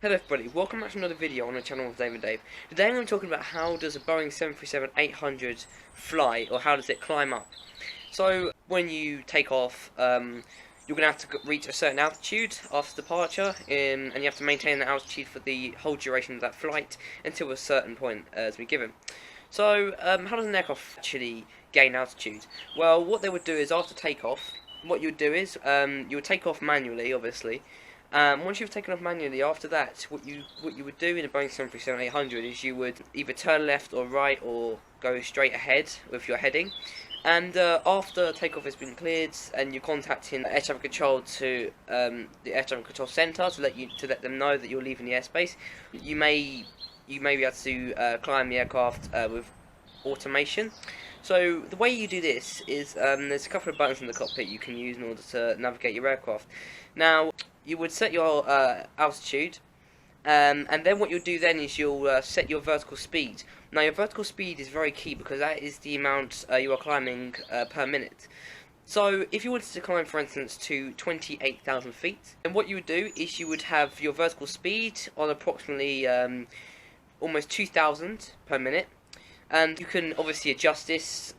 Hello everybody, welcome back to another video on the channel of Dave. Today I'm talking about how does a Boeing 737-800 fly, or how does it climb up. So when you take off, you're going to have to reach a certain altitude after departure, and you have to maintain that altitude for the whole duration of that flight until a certain point has been given. So how does an aircraft actually gain altitude? Well, what they would do is after takeoff, what you would do is you would take off manually, obviously. Once you've taken off manually, after that, what you would do in a Boeing 737-800 is you would either turn left or right or go straight ahead with your heading. And after takeoff has been cleared, and you're contacting air traffic control to the air traffic control centre to let them know that you're leaving the airspace, you may be able to climb the aircraft with automation. So the way you do this is there's a couple of buttons in the cockpit you can use in order to navigate your aircraft. Now, you would set your altitude, and then what you'll do then is you'll set your vertical speed. Now, your vertical speed is very key because that is the amount you are climbing per minute. So if you wanted to climb, for instance, to 28,000 feet, then what you would do is you would have your vertical speed on approximately almost 2,000 per minute. And you can obviously adjust this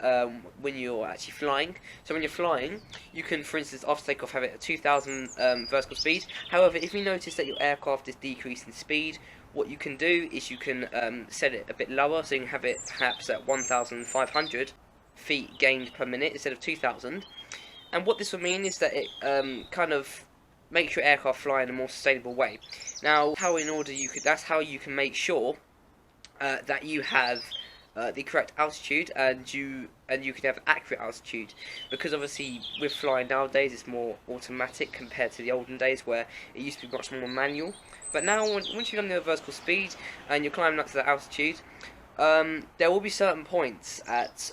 when you're actually flying. So when you're flying, you can, for instance, after takeoff, have it at 2,000 vertical speed. However, if you notice that your aircraft is decreasing speed, what you can do is you can set it a bit lower, so you can have it perhaps at 1,500 feet gained per minute instead of 2,000. And what this will mean is that it kind of makes your aircraft fly in a more sustainable way. Now, that's how you can make sure that you have the correct altitude, and you can have accurate altitude, because obviously with flying nowadays it's more automatic compared to the olden days where it used to be much more manual. But now once you've done the vertical speed and you're climbing up to that altitude, there will be certain points at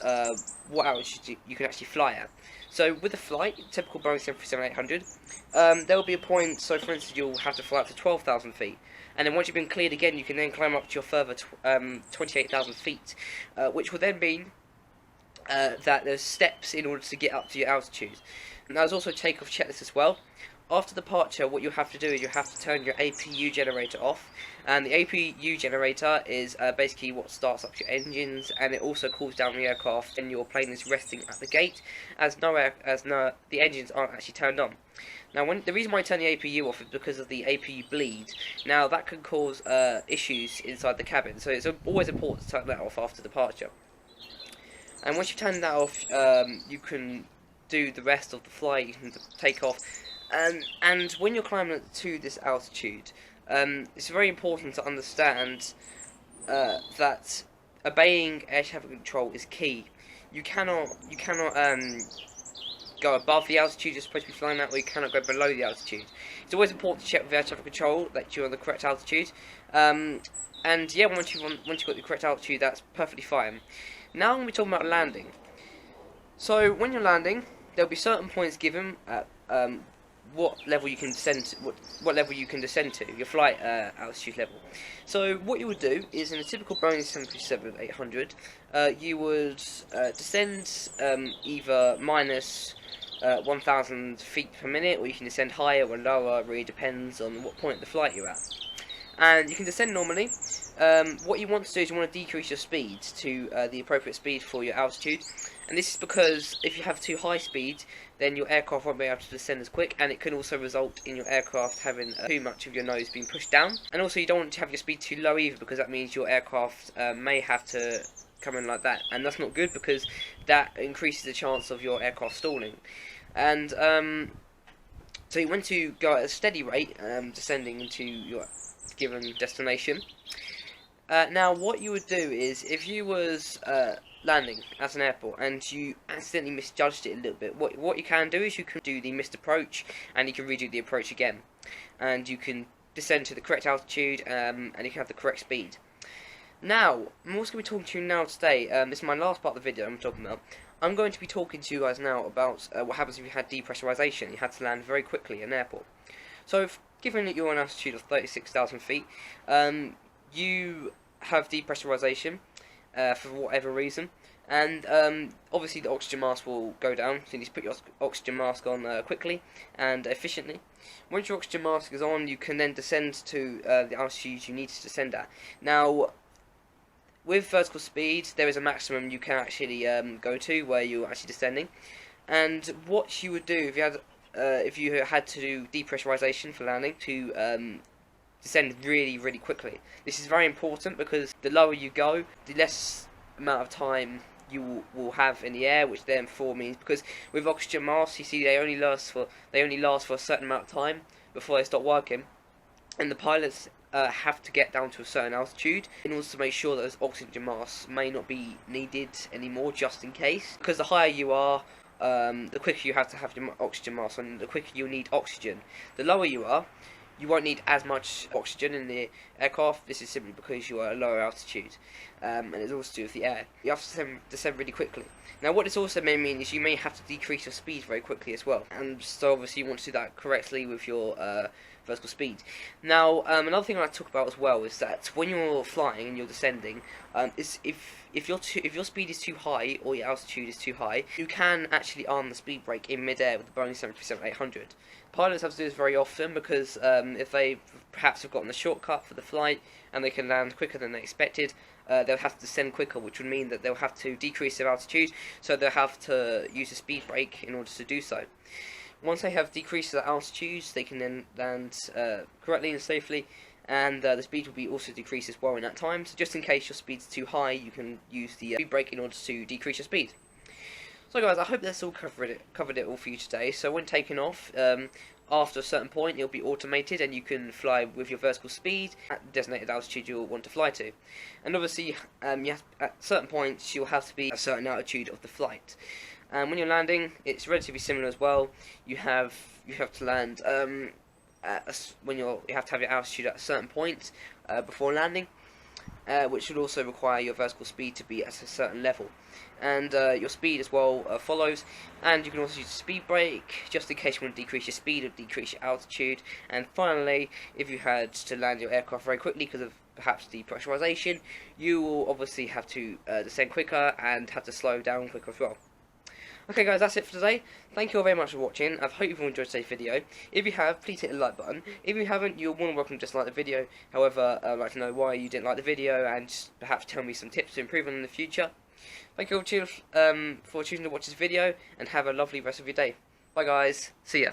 what altitude you can actually fly at. So with a flight, typical Boeing 737-800, there will be a point, so for instance you'll have to fly up to 12,000 feet. And then once you've been cleared again, you can then climb up to your further 28,000 feet, which will then mean that there's steps in order to get up to your altitude. And there's also a takeoff checklist as well. After departure, what you have to do is you have to turn your APU generator off, and the APU generator is basically what starts up your engines, and it also cools down the aircraft when your plane is resting at the gate, as the engines aren't actually turned on. Now, the reason why I turn the APU off is because of the APU bleed. Now, that can cause issues inside the cabin, so it's always important to turn that off after departure. And once you turn that off, you can do the rest of the flight. You can take off. And when you're climbing to this altitude, it's very important to understand that obeying air traffic control is key. You cannot go above the altitude you're supposed to be flying at, or you cannot go below the altitude. It's always important to check with air traffic control that you're on the correct altitude. And yeah, once you've got the correct altitude, that's perfectly fine. Now we're talking about landing. So when you're landing, there'll be certain points given at what level you can descend to, what level you can descend to, your flight altitude level. So what you would do is, in a typical Boeing 737-800, you would descend either minus 1,000 feet per minute, or you can descend higher or lower. It really depends on what point of the flight you're at. And you can descend normally. What you want to do is you want to decrease your speed to the appropriate speed for your altitude. And this is because if you have too high speed, then your aircraft won't be able to descend as quick, and it can also result in your aircraft having too much of your nose being pushed down. And also you don't want to have your speed too low either, because that means your aircraft may have to come in like that, and that's not good because that increases the chance of your aircraft stalling. And so you want to go at a steady rate, descending into your given destination. Now what you would do is, if you was landing at an airport and you accidentally misjudged it a little bit, what you can do is you can do the missed approach, and you can redo the approach again, and you can descend to the correct altitude, and you can have the correct speed. Now, I'm also going to be talking to you now today, this is my last part of the video I'm talking about. I'm going to be talking to you guys now about what happens if you had depressurization. You had to land very quickly at an airport. So, given that you're on an altitude of 36,000 feet, you have depressurization for whatever reason, And obviously the oxygen mask will go down, so you need to put your oxygen mask on quickly and efficiently. Once your oxygen mask is on, you can then descend to the altitude you need to descend at. Now, with vertical speed, there is a maximum you can actually go to where you're actually descending. And what you would do if you had to do depressurization for landing to descend really quickly. This is very important because the lower you go, the less amount of time you will have in the air, which therefore means, because with oxygen masks, you see they only last for a certain amount of time before they stop working, and the pilots have to get down to a certain altitude in order to make sure that those oxygen masks may not be needed anymore, just in case. Because the higher you are, the quicker you have to have your oxygen mask on, the quicker you'll need oxygen. The lower you are, you won't need as much oxygen in the aircraft. This is simply because you are at a lower altitude, and it's also to do with the air. You have to descend really quickly. Now, what this also may mean is you may have to decrease your speed very quickly as well, and so obviously you want to do that correctly with your vertical speed. Now, another thing I want to talk about as well is that when you're flying and you're descending, is if your speed is too high or your altitude is too high, you can actually arm the speed brake in mid-air with the Boeing 737-800. Pilots have to do this very often because if they perhaps have gotten the shortcut for the flight and they can land quicker than they expected, they'll have to descend quicker, which would mean that they'll have to decrease their altitude, so they'll have to use a speed brake in order to do so. Once they have decreased their altitudes, they can then land correctly and safely, and the speed will be also decreased as well in that time. So just in case your speed's too high, you can use the speed brake in order to decrease your speed. So guys, I hope that's all covered it all for you today. So when taking off, after a certain point, it'll be automated, and you can fly with your vertical speed at the designated altitude you'll want to fly to. And obviously, at certain points, you'll have to be at a certain altitude of the flight. And when you're landing, it's relatively similar as well. You have to land you have to have your altitude at a certain point before landing, which would also require your vertical speed to be at a certain level. And your speed as well follows, and you can also use a speed brake just in case you want to decrease your speed or decrease your altitude. And finally, if you had to land your aircraft very quickly because of perhaps depressurization, you will obviously have to descend quicker and have to slow down quicker as well. Okay guys, that's it for today. Thank you all very much for watching. I hope you've all enjoyed today's video. If you have, please hit the like button. If you haven't, you're more than welcome to just like the video. However, I'd like to know why you didn't like the video and just perhaps tell me some tips to improve on in the future. Thank you all for choosing to watch this video, and have a lovely rest of your day. Bye guys, see ya.